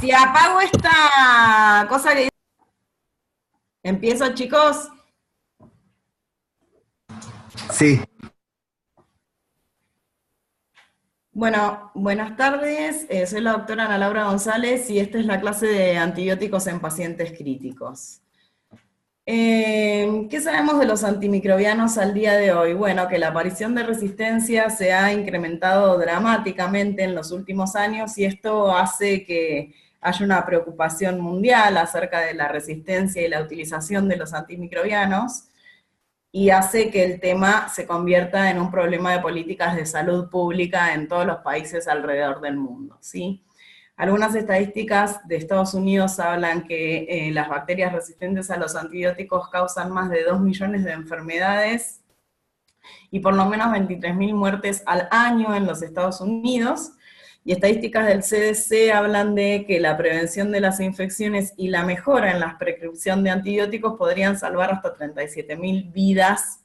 Si apago esta cosa que... ¿Empiezo, chicos? Sí, Bueno, buenas tardes. Soy la doctora Ana Laura González y esta es la clase de antibióticos en pacientes críticos. ¿Qué sabemos de los antimicrobianos al día de hoy? Bueno, que la aparición de resistencia se ha incrementado dramáticamente en los últimos años y esto hace que haya una preocupación mundial acerca de la resistencia y la utilización de los antimicrobianos y hace que el tema se convierta en un problema de políticas de salud pública en todos los países alrededor del mundo, ¿sí? Algunas estadísticas de Estados Unidos hablan que las bacterias resistentes a los antibióticos causan más de 2 millones de enfermedades y por lo menos 23.000 muertes al año en los Estados Unidos. Y estadísticas del CDC hablan de que la prevención de las infecciones y la mejora en la prescripción de antibióticos podrían salvar hasta 37.000 vidas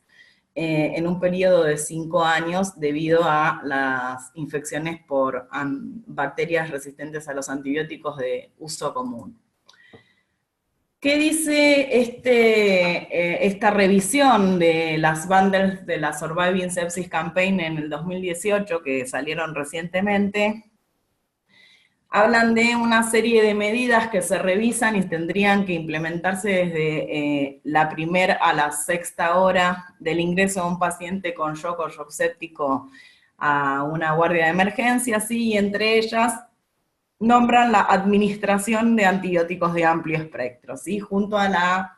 en un periodo de 5 años debido a las infecciones por bacterias resistentes a los antibióticos de uso común. ¿Qué dice esta revisión de las bundles de la Surviving Sepsis Campaign en el 2018 que salieron recientemente? Hablan de una serie de medidas que se revisan y tendrían que implementarse desde la primera a la sexta hora del ingreso de un paciente con shock o shock séptico a una guardia de emergencia, ¿sí? Y entre ellas nombran la administración de antibióticos de amplio espectro, ¿sí? Junto a la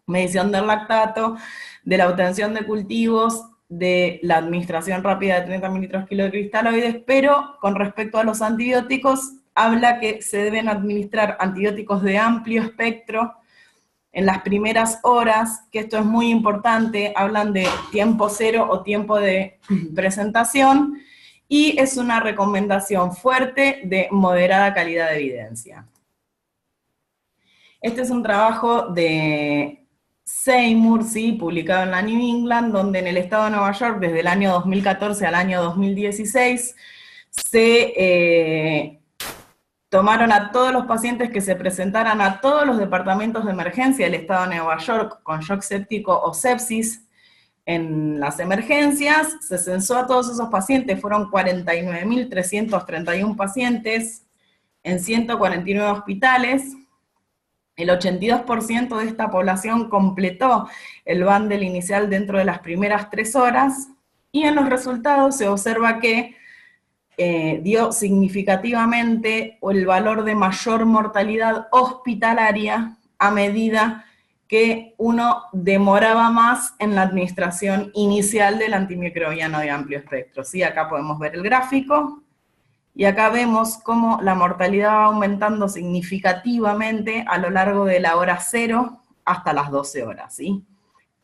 medición del lactato, de la obtención de cultivos, de la administración rápida de 30 mililitros kilo de cristaloides, pero con respecto a los antibióticos, habla que se deben administrar antibióticos de amplio espectro en las primeras horas, que esto es muy importante, hablan de tiempo cero o tiempo de presentación, y es una recomendación fuerte de moderada calidad de evidencia. Este es un trabajo de Seymour, ¿sí? Publicado en la New England, donde en el estado de Nueva York, desde el año 2014 al año 2016, se tomaron a todos los pacientes que se presentaran a todos los departamentos de emergencia del estado de Nueva York con shock séptico o sepsis en las emergencias, se censó a todos esos pacientes, fueron 49.331 pacientes en 149 hospitales. El 82% de esta población completó el bundle inicial dentro de las primeras 3 horas, y en los resultados se observa que dio significativamente el valor de mayor mortalidad hospitalaria a medida que uno demoraba más en la administración inicial del antimicrobiano de amplio espectro. ¿Sí? Acá podemos ver el gráfico, y acá vemos cómo la mortalidad va aumentando significativamente a lo largo de la hora 0 hasta las 12 horas, ¿sí?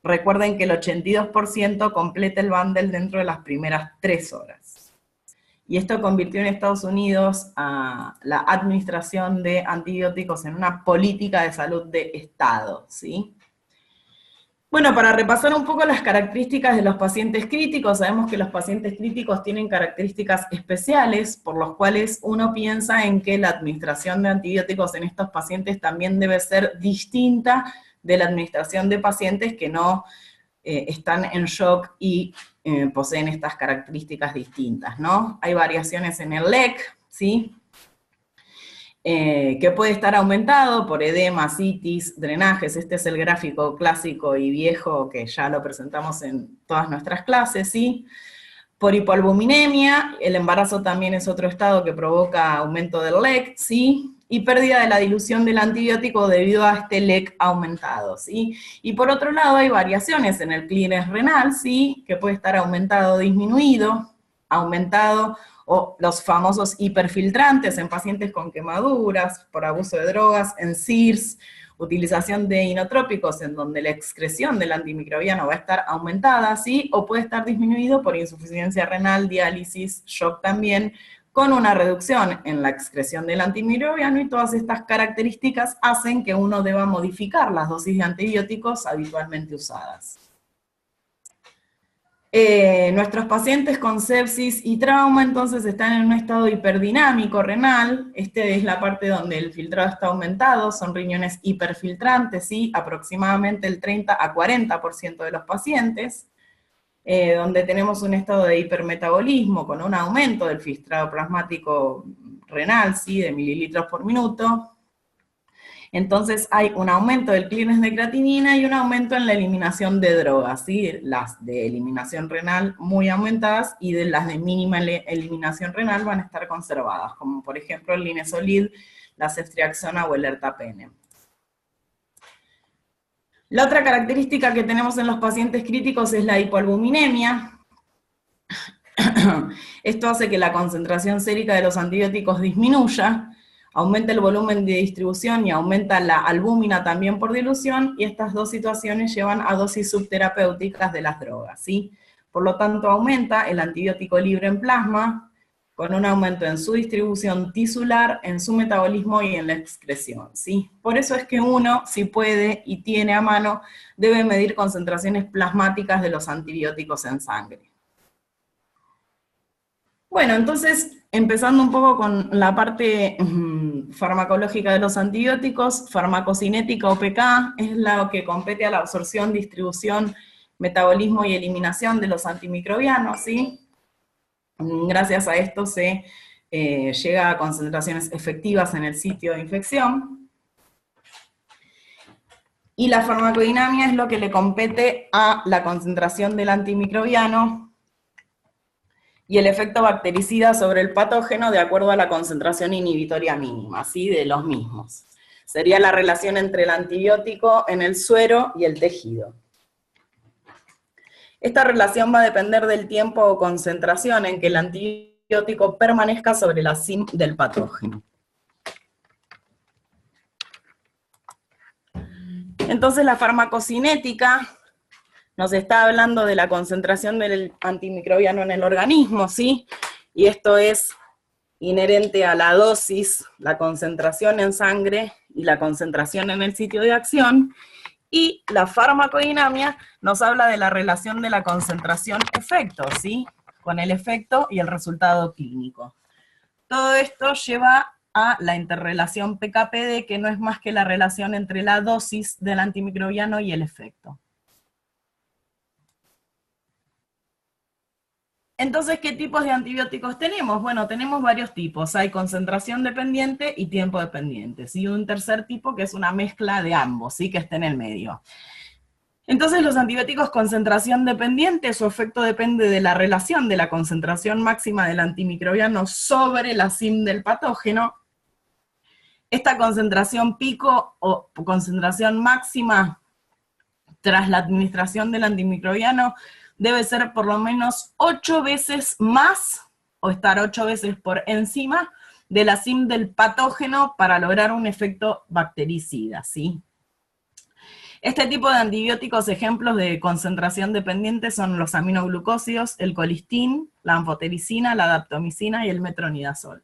Recuerden que el 82% completa el bundle dentro de las primeras 3 horas. Y esto convirtió en Estados Unidos a la administración de antibióticos en una política de salud de Estado, ¿sí? Bueno, para repasar un poco las características de los pacientes críticos, sabemos que los pacientes críticos tienen características especiales, por los cuales uno piensa en que la administración de antibióticos en estos pacientes también debe ser distinta de la administración de pacientes que no están en shock y poseen estas características distintas, ¿no? Hay variaciones en el LEC, ¿sí? Que puede estar aumentado por edema, citis, drenajes. Este es el gráfico clásico y viejo que ya lo presentamos en todas nuestras clases, ¿sí? Por hipoalbuminemia, el embarazo también es otro estado que provoca aumento del LEC, ¿sí? Y pérdida de la dilución del antibiótico debido a este LEC aumentado, ¿sí? Y por otro lado hay variaciones en el clearance renal, ¿sí? Que puede estar aumentado o disminuido, aumentado, o los famosos hiperfiltrantes en pacientes con quemaduras, por abuso de drogas, en CIRS, utilización de inotrópicos en donde la excreción del antimicrobiano va a estar aumentada, ¿sí? O puede estar disminuido por insuficiencia renal, diálisis, shock también, con una reducción en la excreción del antimicrobiano, y todas estas características hacen que uno deba modificar las dosis de antibióticos habitualmente usadas. Nuestros pacientes con sepsis y trauma entonces están en un estado hiperdinamico renal. Es la parte donde el filtrado está aumentado, son riñones hiperfiltrantes, ¿sí? Aproximadamente el 30 a 40% de los pacientes, donde tenemos un estado de hipermetabolismo con un aumento del filtrado plasmático renal, ¿sí? De mililitros por minuto. Entonces hay un aumento del clearance de creatinina y un aumento en la eliminación de drogas, ¿sí? Las de eliminación renal muy aumentadas y de las de mínima eliminación renal van a estar conservadas, como por ejemplo el linezolid, la ceftriaxona o el ertapenem. La otra característica que tenemos en los pacientes críticos es la hipoalbuminemia. Esto hace que la concentración sérica de los antibióticos disminuya, aumenta el volumen de distribución y aumenta la albúmina también por dilución, y estas dos situaciones llevan a dosis subterapéuticas de las drogas, ¿sí? Por lo tanto, aumenta el antibiótico libre en plasma, con un aumento en su distribución tisular, en su metabolismo y en la excreción, ¿sí? Por eso es que uno, si puede y tiene a mano, debe medir concentraciones plasmáticas de los antibióticos en sangre. Bueno, entonces, empezando un poco con la parte farmacológica de los antibióticos, farmacocinética o PK es la que compete a la absorción, distribución, metabolismo y eliminación de los antimicrobianos, ¿sí? Gracias a esto se llega a concentraciones efectivas en el sitio de infección. Y la farmacodinamia es lo que le compete a la concentración del antimicrobiano y el efecto bactericida sobre el patógeno de acuerdo a la concentración inhibitoria mínima, ¿sí? De los mismos. Sería la relación entre el antibiótico en el suero y el tejido. Esta relación va a depender del tiempo o concentración en que el antibiótico permanezca sobre la CIM del patógeno. Entonces la farmacocinética nos está hablando de la concentración del antimicrobiano en el organismo, ¿sí? Y esto es inherente a la dosis, la concentración en sangre y la concentración en el sitio de acción. Y la farmacodinamia nos habla de la relación de la concentración-efecto, ¿sí? Con el efecto y el resultado clínico. Todo esto lleva a la interrelación PK-PD, que no es más que la relación entre la dosis del antimicrobiano y el efecto. Entonces, ¿qué tipos de antibióticos tenemos? Bueno, tenemos varios tipos. Hay concentración dependiente y tiempo dependiente. Y un tercer tipo que es una mezcla de ambos, ¿sí? Que está en el medio. Entonces, los antibióticos concentración dependiente, su efecto depende de la relación de la concentración máxima del antimicrobiano sobre la CIM del patógeno. Esta concentración pico o concentración máxima tras la administración del antimicrobiano debe ser por lo menos 8 veces más, o estar 8 veces por encima de la CIM del patógeno para lograr un efecto bactericida, ¿sí? Este tipo de antibióticos, ejemplos de concentración dependiente, son los aminoglucósidos, el colistin, la anfotericina, la daptomicina y el metronidazol.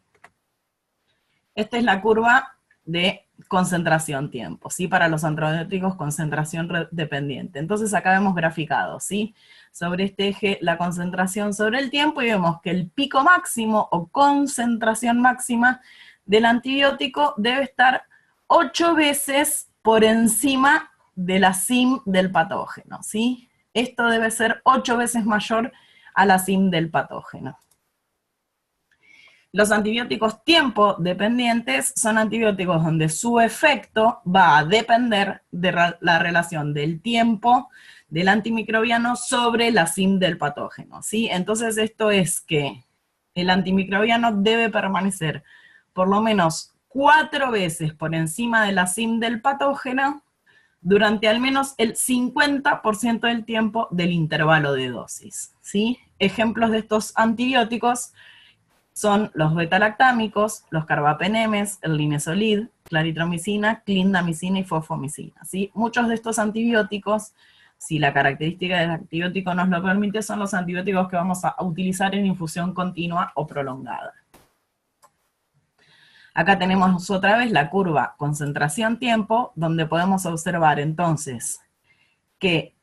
Esta es la curva de concentración tiempo, ¿sí? Para los antibióticos concentración dependiente. Entonces acá vemos graficado, ¿sí? Sobre este eje la concentración sobre el tiempo, y vemos que el pico máximo o concentración máxima del antibiótico debe estar 8 veces por encima de la CIM del patógeno, ¿sí? Esto debe ser 8 veces mayor a la CIM del patógeno. Los antibióticos tiempo dependientes son antibióticos donde su efecto va a depender de la relación del tiempo del antimicrobiano sobre la CIM del patógeno, ¿sí? Entonces esto es que el antimicrobiano debe permanecer por lo menos 4 veces por encima de la CIM del patógeno durante al menos el 50% del tiempo del intervalo de dosis, ¿sí? Ejemplos de estos antibióticos son los betalactámicos, los carbapenemes, el linezolid, claritromicina, clindamicina y fosfomicina, ¿sí? Muchos de estos antibióticos, si la característica del antibiótico nos lo permite, son los antibióticos que vamos a utilizar en infusión continua o prolongada. Acá tenemos otra vez la curva concentración-tiempo, donde podemos observar entonces que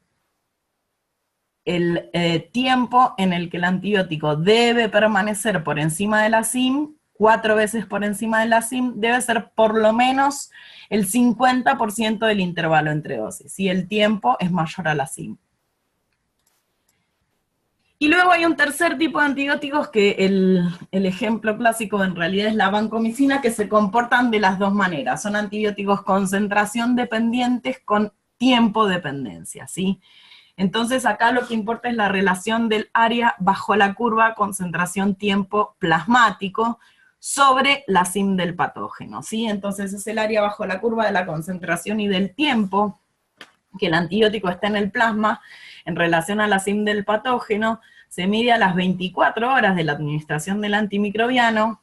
el tiempo en el que el antibiótico debe permanecer por encima de la CIM, 4 veces por encima de la CIM, debe ser por lo menos el 50% del intervalo entre dosis, si el tiempo es mayor a la CIM. Y luego hay un tercer tipo de antibióticos que el ejemplo clásico en realidad es la vancomicina, que se comportan de las dos maneras. Son antibióticos concentración dependientes con tiempo dependencia, ¿sí? Entonces acá lo que importa es la relación del área bajo la curva concentración-tiempo plasmático sobre la CIM del patógeno, ¿sí? Entonces es el área bajo la curva de la concentración y del tiempo que el antibiótico está en el plasma en relación a la CIM del patógeno, se mide a las 24 horas de la administración del antimicrobiano,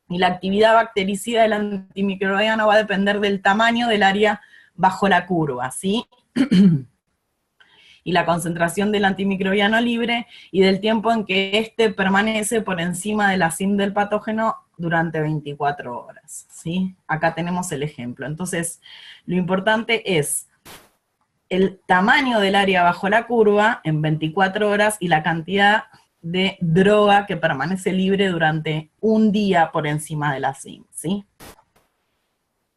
y la actividad bactericida del antimicrobiano va a depender del tamaño del área bajo la curva, ¿sí? Y la concentración del antimicrobiano libre, y del tiempo en que éste permanece por encima de la CIM del patógeno durante 24 horas, ¿sí? Acá tenemos el ejemplo. Entonces, lo importante es el tamaño del área bajo la curva en 24 horas y la cantidad de droga que permanece libre durante un día por encima de la CIM, ¿sí?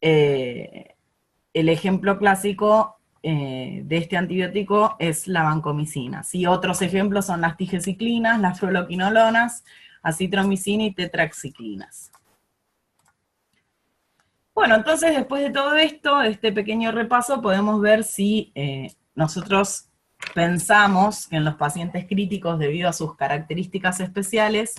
El ejemplo clásico de este antibiótico es la vancomicina, ¿sí? Otros ejemplos son las tigecyclinas, las fluoroquinolonas, acitromicina y tetraxiclinas. Bueno, entonces después de todo esto, de este pequeño repaso, podemos ver si nosotros pensamos que en los pacientes críticos, debido a sus características especiales,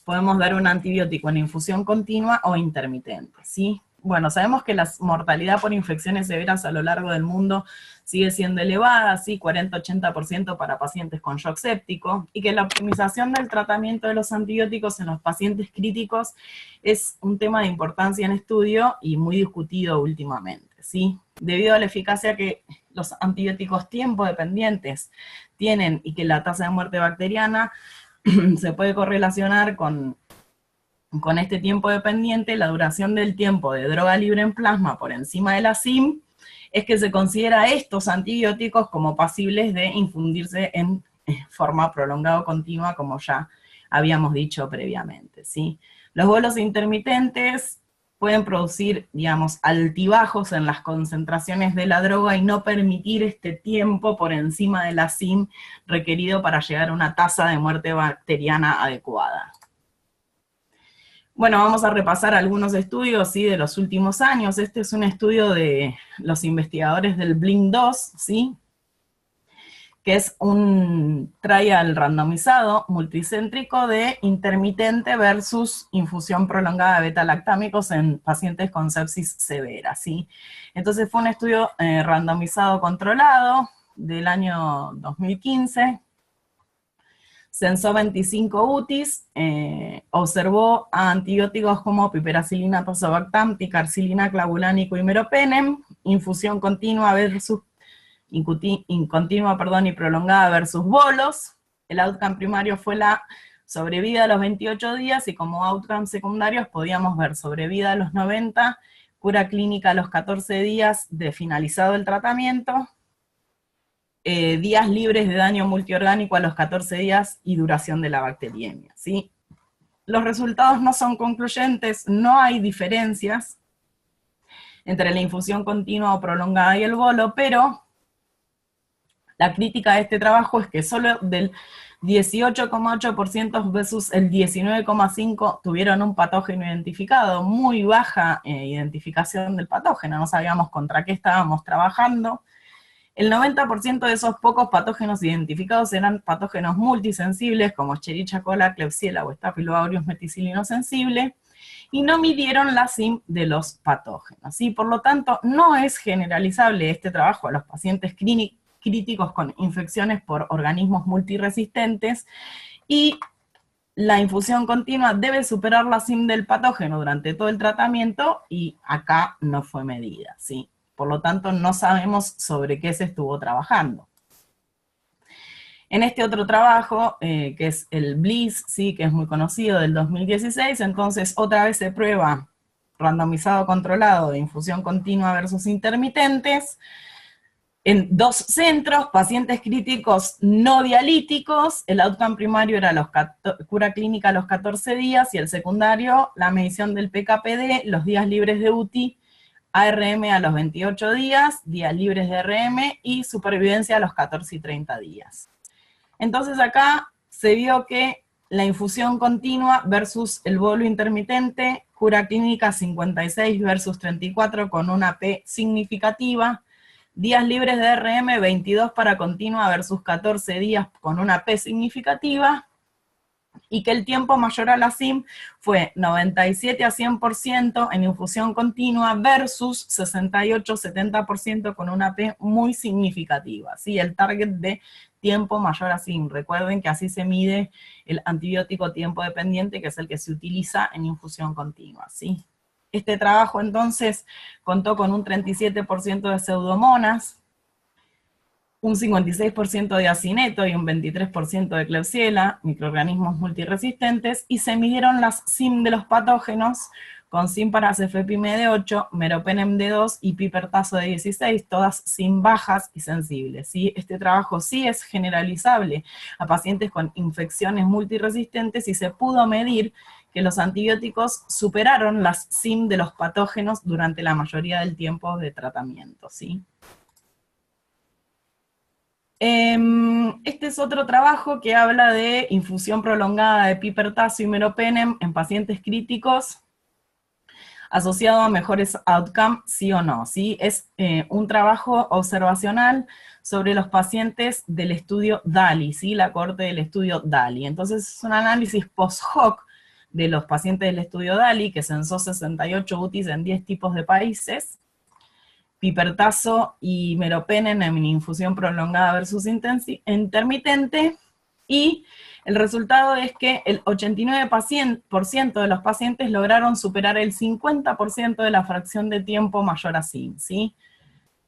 podemos dar un antibiótico en infusión continua o intermitente, ¿sí? Bueno, sabemos que la mortalidad por infecciones severas a lo largo del mundo sigue siendo elevada, ¿sí? 40-80% para pacientes con shock séptico, y que la optimización del tratamiento de los antibióticos en los pacientes críticos es un tema de importancia en estudio y muy discutido últimamente, ¿sí? Debido a la eficacia que los antibióticos tiempo dependientes tienen y que la tasa de muerte bacteriana se puede correlacionar con este tiempo dependiente, la duración del tiempo de droga libre en plasma por encima de la CIM, es que se considera estos antibióticos como pasibles de infundirse en forma prolongada o continua, como ya habíamos dicho previamente, ¿sí? Los bolos intermitentes pueden producir, digamos, altibajos en las concentraciones de la droga y no permitir este tiempo por encima de la CIM requerido para llegar a una tasa de muerte bacteriana adecuada. Bueno, vamos a repasar algunos estudios, ¿sí?, de los últimos años. Este es un estudio de los investigadores del BLINK2, ¿sí?, que es un trial randomizado multicéntrico de intermitente versus infusión prolongada de beta-lactámicos en pacientes con sepsis severa, ¿sí? Entonces fue un estudio randomizado controlado del año 2015, censó 25 UTIs, observó a antibióticos como piperacilina, tazobactam, picarcilina, clavulánico y meropenem, infusión continua versus incontinua, y prolongada versus bolos. El outcome primario fue la sobrevida a los 28 días, y como outcome secundarios podíamos ver sobrevida a los 90, cura clínica a los 14 días de finalizado el tratamiento, días libres de daño multiorgánico a los 14 días y duración de la bacteriemia, ¿sí? Los resultados no son concluyentes, no hay diferencias entre la infusión continua o prolongada y el bolo, pero la crítica de este trabajo es que solo del 18,8% versus el 19,5% tuvieron un patógeno identificado, muy baja identificación del patógeno, no sabíamos contra qué estábamos trabajando. El 90% de esos pocos patógenos identificados eran patógenos multisensibles, como Escherichia coli, Klebsiella o Staphylococcus meticilino sensible, y no midieron la CIM de los patógenos, ¿sí? Por lo tanto, no es generalizable este trabajo a los pacientes críticos con infecciones por organismos multiresistentes, y la infusión continua debe superar la CIM del patógeno durante todo el tratamiento, y acá no fue medida, ¿sí? Por lo tanto, no sabemos sobre qué se estuvo trabajando. En este otro trabajo, que es el BLISS, ¿sí?, que es muy conocido, del 2016, entonces otra vez se prueba randomizado controlado de infusión continua versus intermitentes. en 2 centros, pacientes críticos no dialíticos, el outcome primario era cura clínica a los 14 días, y el secundario, la medición del PKPD, los días libres de UTI, ARM a los 28 días, días libres de RM, y supervivencia a los 14 y 30 días. Entonces acá se vio que la infusión continua versus el bolo intermitente, cura clínica 56 versus 34 con una P significativa, días libres de RM 22 para continua versus 14 días con una P significativa, y que el tiempo mayor a la SIM fue 97 a 100% en infusión continua versus 68-70% con una P muy significativa, ¿sí? El target de tiempo mayor a SIM. Recuerden que así se mide el antibiótico tiempo dependiente, que es el que se utiliza en infusión continua, ¿sí? Este trabajo entonces contó con un 37% de pseudomonas, un 56% de acineto y un 23% de Klebsiella, microorganismos multiresistentes, y se midieron las SIM de los patógenos con Simparacefepime de 8, Meropenem de 2 y Pipertazo de 16, todas SIM bajas y sensibles, ¿sí? Este trabajo sí es generalizable a pacientes con infecciones multiresistentes, y se pudo medir que los antibióticos superaron las SIM de los patógenos durante la mayoría del tiempo de tratamiento, ¿sí? Este es otro trabajo que habla de infusión prolongada de Pipertazo y Meropenem en pacientes críticos asociado a mejores outcomes, sí o no, ¿sí? Es un trabajo observacional sobre los pacientes del estudio DALI, ¿sí? La cohorte del estudio DALI. Entonces es un análisis post-hoc de los pacientes del estudio DALI, que censó 68 UTIs en 10 tipos de países, Pipertazo y Meropenem en infusión prolongada versus intermitente, y el resultado es que el 89% de los pacientes lograron superar el 50% de la fracción de tiempo mayor a SIM, ¿sí?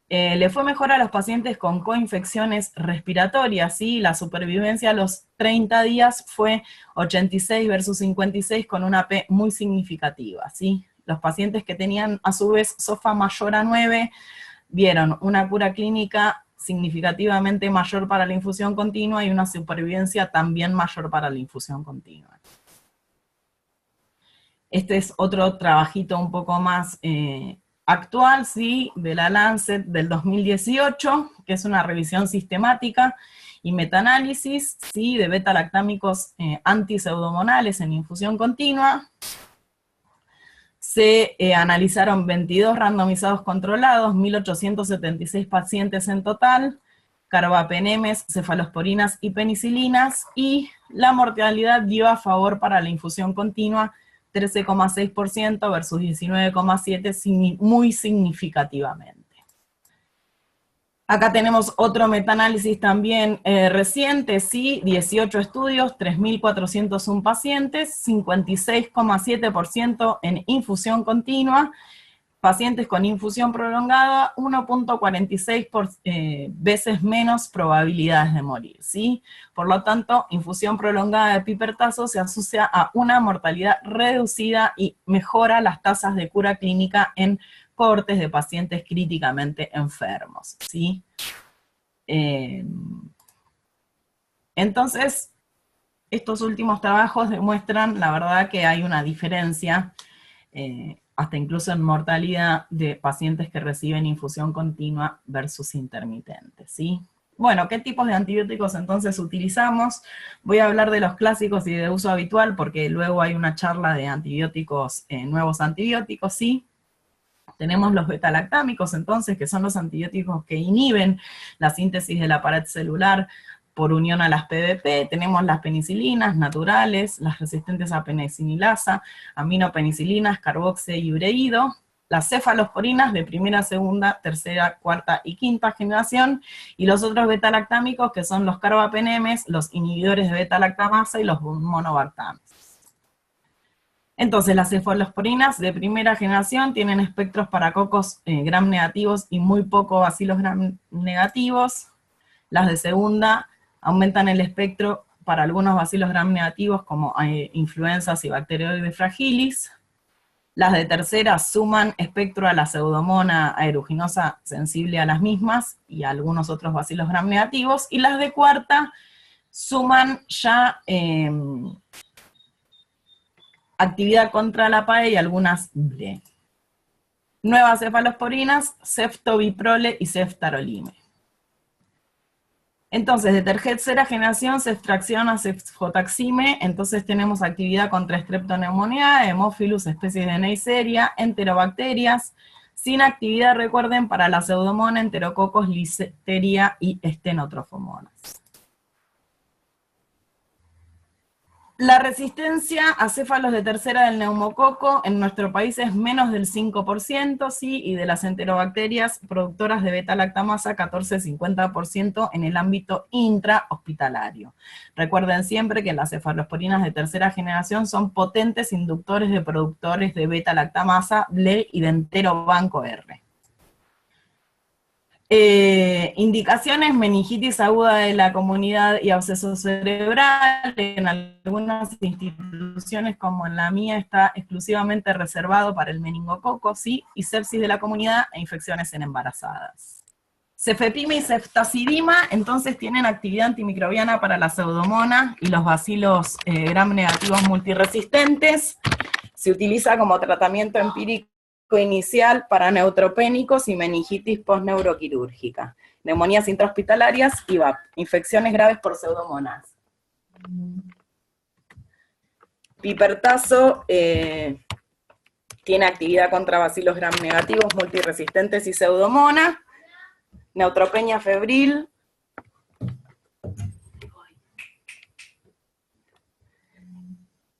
Le fue mejor a los pacientes con coinfecciones respiratorias, ¿sí? La supervivencia a los 30 días fue 86 versus 56 con una P muy significativa, ¿sí? Los pacientes que tenían a su vez SOFA mayor a 9 vieron una cura clínica significativamente mayor para la infusión continua y una supervivencia también mayor para la infusión continua. Este es otro trabajito un poco más actual, ¿sí? De la Lancet del 2018, que es una revisión sistemática y metaanálisis, ¿sí? De beta-lactámicos antiseudomonales en infusión continua. Se analizaron 22 randomizados controlados, 1.876 pacientes en total, carbapenemes, cefalosporinas y penicilinas, y la mortalidad dio a favor para la infusión continua 13,6% versus 19,7%, muy significativamente. Acá tenemos otro metaanálisis también reciente, sí, 18 estudios, 3.401 pacientes, 56,7% en infusión continua, pacientes con infusión prolongada, 1,46 veces menos probabilidades de morir, ¿sí? Por lo tanto, infusión prolongada de Pipertazo se asocia a una mortalidad reducida y mejora las tasas de cura clínica en cohortes de pacientes críticamente enfermos, ¿sí? Entonces, estos últimos trabajos demuestran, la verdad, que hay una diferencia, hasta incluso en mortalidad, de pacientes que reciben infusión continua versus intermitente, ¿sí? Bueno, ¿qué tipos de antibióticos entonces utilizamos? Voy a hablar de los clásicos y de uso habitual, porque luego hay una charla de antibióticos, nuevos antibióticos, ¿sí? Tenemos los beta-lactámicos, entonces, que son los antibióticos que inhiben la síntesis de la pared celular por unión a las PBP. Tenemos las penicilinas naturales, las resistentes a penicilasa, aminopenicilinas, carboxi y ureido, las cefalosporinas de primera, segunda, tercera, cuarta y quinta generación, y los otros beta-lactámicos, que son los carbapenemes, los inhibidores de beta-lactamasa y los monobactames. Entonces, las cefalosporinas de primera generación tienen espectros para cocos gram negativos y muy poco bacilos gram negativos. Las de segunda aumentan el espectro para algunos bacilos gram negativos como influenzas y bacteroides fragilis. Las de tercera suman espectro a la pseudomona aeruginosa sensible a las mismas y a algunos otros bacilos gram negativos, y las de cuarta suman ya actividad contra la PAE y algunas BLE. Nuevas cefalosporinas, ceftobiprole y ceftarolime. Entonces, de tercera generación se fracciona cefjotaxime, entonces tenemos actividad contra Streptoneumoniae, Haemophilus, especies de Neisseria, enterobacterias, sin actividad, recuerden, para la pseudomona, enterococos, listeria y estenotrofomonas. La resistencia a céfalos de tercera del neumococo en nuestro país es menos del 5%, ¿sí? Y de las enterobacterias productoras de beta-lactamasa, 14-50% en el ámbito intrahospitalario. Recuerden siempre que las cefalosporinas de tercera generación son potentes inductores de productores de beta-lactamasa, BLE y de enterobanco R. Indicaciones: meningitis aguda de la comunidad y absceso cerebral. En algunas instituciones, como en la mía, está exclusivamente reservado para el meningococo, ¿sí? Y sepsis de la comunidad e infecciones en embarazadas. Cefepime y ceftazidima, entonces tienen actividad antimicrobiana para la pseudomona y los bacilos gram negativos multiresistentes. Se utiliza como tratamiento empírico inicial para neutropénicos y meningitis postneuroquirúrgica, neumonías intrahospitalarias y VAP, infecciones graves por pseudomonas. Pipertazo tiene actividad contra bacilos gram negativos, multiresistentes y pseudomona. Neutropenia febril.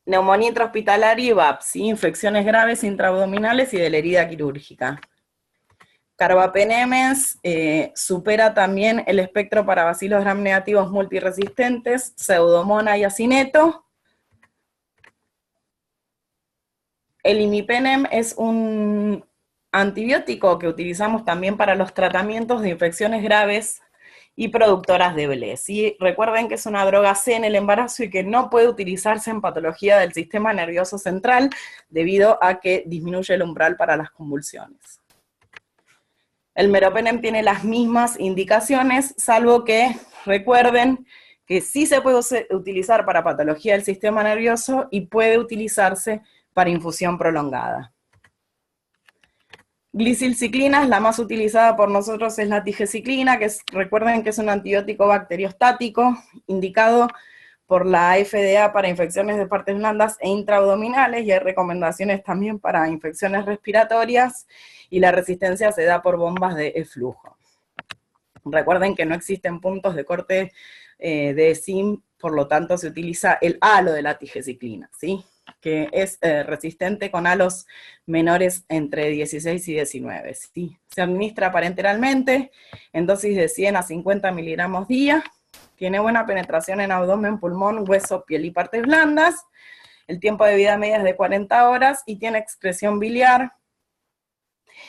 Neumonía intrahospitalaria y VAP, ¿sí? Infecciones graves intraabdominales y de la herida quirúrgica. Carbapenemes supera también el espectro para bacilos gram negativos multiresistentes, pseudomona y acineto. El imipenem es un antibiótico que utilizamos también para los tratamientos de infecciones graves y productoras de BLE. ¿Sí? Recuerden que es una droga C en el embarazo y que no puede utilizarse en patología del sistema nervioso central debido a que disminuye el umbral para las convulsiones. El meropenem tiene las mismas indicaciones, salvo que recuerden que sí se puede utilizar para patología del sistema nervioso y puede utilizarse para infusión prolongada. Glicilciclina, la más utilizada por nosotros es la tigeciclina, que recuerden que es un antibiótico bacteriostático, indicado por la FDA para infecciones de partes blandas e intraabdominales, y hay recomendaciones también para infecciones respiratorias, y la resistencia se da por bombas de eflujo. Recuerden que no existen puntos de corte de SIM, por lo tanto se utiliza el halo de la tigeciclina, ¿sí? Que es resistente con halos menores entre 16 y 19. ¿Sí? Se administra parenteralmente en dosis de 100 a 50 miligramos día, tiene buena penetración en abdomen, pulmón, hueso, piel y partes blandas, el tiempo de vida media es de 40 horas y tiene excreción biliar,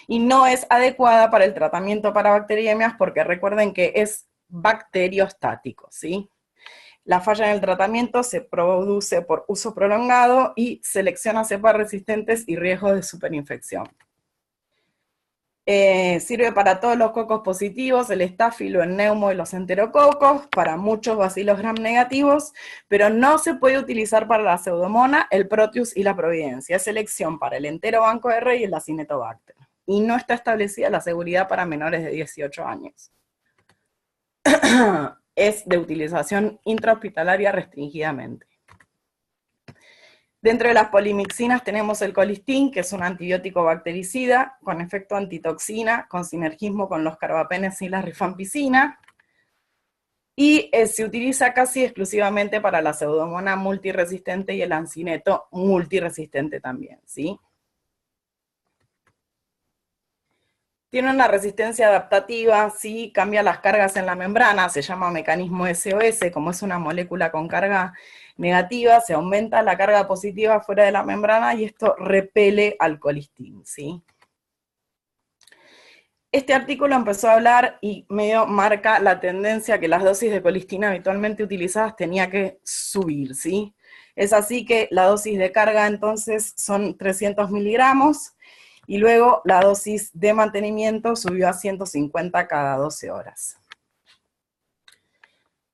y no es adecuada para el tratamiento para bacteriemias porque recuerden que es bacteriostático, ¿sí? La falla en el tratamiento se produce por uso prolongado y selecciona cepas resistentes y riesgo de superinfección. Sirve para todos los cocos positivos, el estáfilo, el neumo y los enterococos, para muchos bacilos gram negativos, pero no se puede utilizar para la pseudomona, el proteus y la providencia. Es selección para el enterobanco R y el acinetobacter. Y no está establecida la seguridad para menores de 18 años. Es de utilización intrahospitalaria restringidamente. Dentro de las polimixinas tenemos el colistin, que es un antibiótico bactericida, con efecto antitoxina, con sinergismo con los carbapenes y la rifampicina, y se utiliza casi exclusivamente para la pseudomona multiresistente y el ancineto multiresistente también, ¿sí? Tiene una resistencia adaptativa, sí, cambia las cargas en la membrana, se llama mecanismo SOS, como es una molécula con carga negativa, se aumenta la carga positiva fuera de la membrana y esto repele al colistin, ¿sí? Este artículo empezó a hablar y medio marca la tendencia que las dosis de colistina habitualmente utilizadas tenía que subir, ¿sí? Es así que la dosis de carga entonces son 300 miligramos, y luego la dosis de mantenimiento subió a 150 cada 12 horas.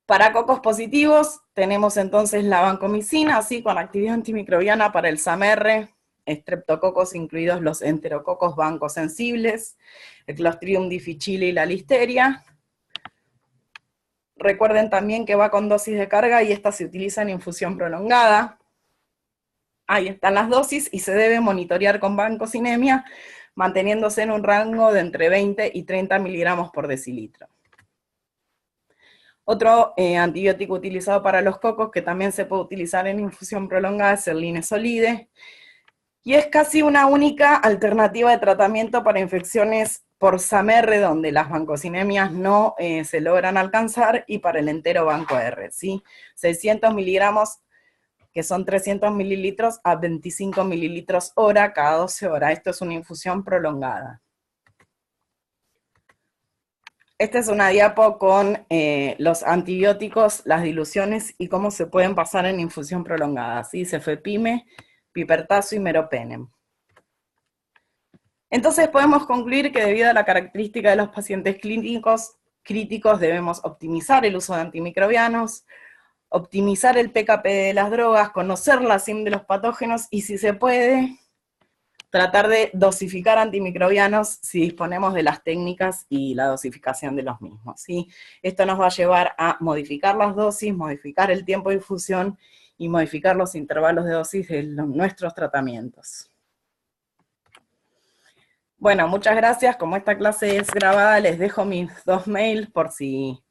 Para cocos positivos tenemos entonces la vancomicina, así con actividad antimicrobiana para el SAMR, estreptococos, incluidos los enterococos bancosensibles, el Clostridium difficile y la listeria. Recuerden también que va con dosis de carga y esta se utiliza en infusión prolongada. Ahí están las dosis y se debe monitorear con vancocinemia, manteniéndose en un rango de entre 20 y 30 miligramos por decilitro. Otro antibiótico utilizado para los cocos, que también se puede utilizar en infusión prolongada, es el linezolide, y es casi una única alternativa de tratamiento para infecciones por SAMR, donde las vancocinemias no se logran alcanzar, y para el entero banco R, ¿sí? 600 miligramos, que son 300 mililitros, a 25 mililitros hora cada 12 horas. Esto es una infusión prolongada. Esta es una diapo con los antibióticos, las diluciones y cómo se pueden pasar en infusión prolongada, ¿sí? Cefepime, pipertazo y meropenem. Entonces podemos concluir que debido a la característica de los pacientes críticos debemos optimizar el uso de antimicrobianos, optimizar el PKP de las drogas, conocer la SIM de los patógenos y, si se puede, tratar de dosificar antimicrobianos si disponemos de las técnicas y la dosificación de los mismos, ¿sí? Esto nos va a llevar a modificar las dosis, modificar el tiempo de infusión y modificar los intervalos de dosis de nuestros tratamientos. Bueno, muchas gracias. Como esta clase es grabada, les dejo mis 2 mails por si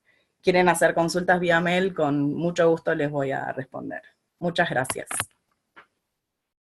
quieren hacer consultas vía mail, con mucho gusto les voy a responder. Muchas gracias.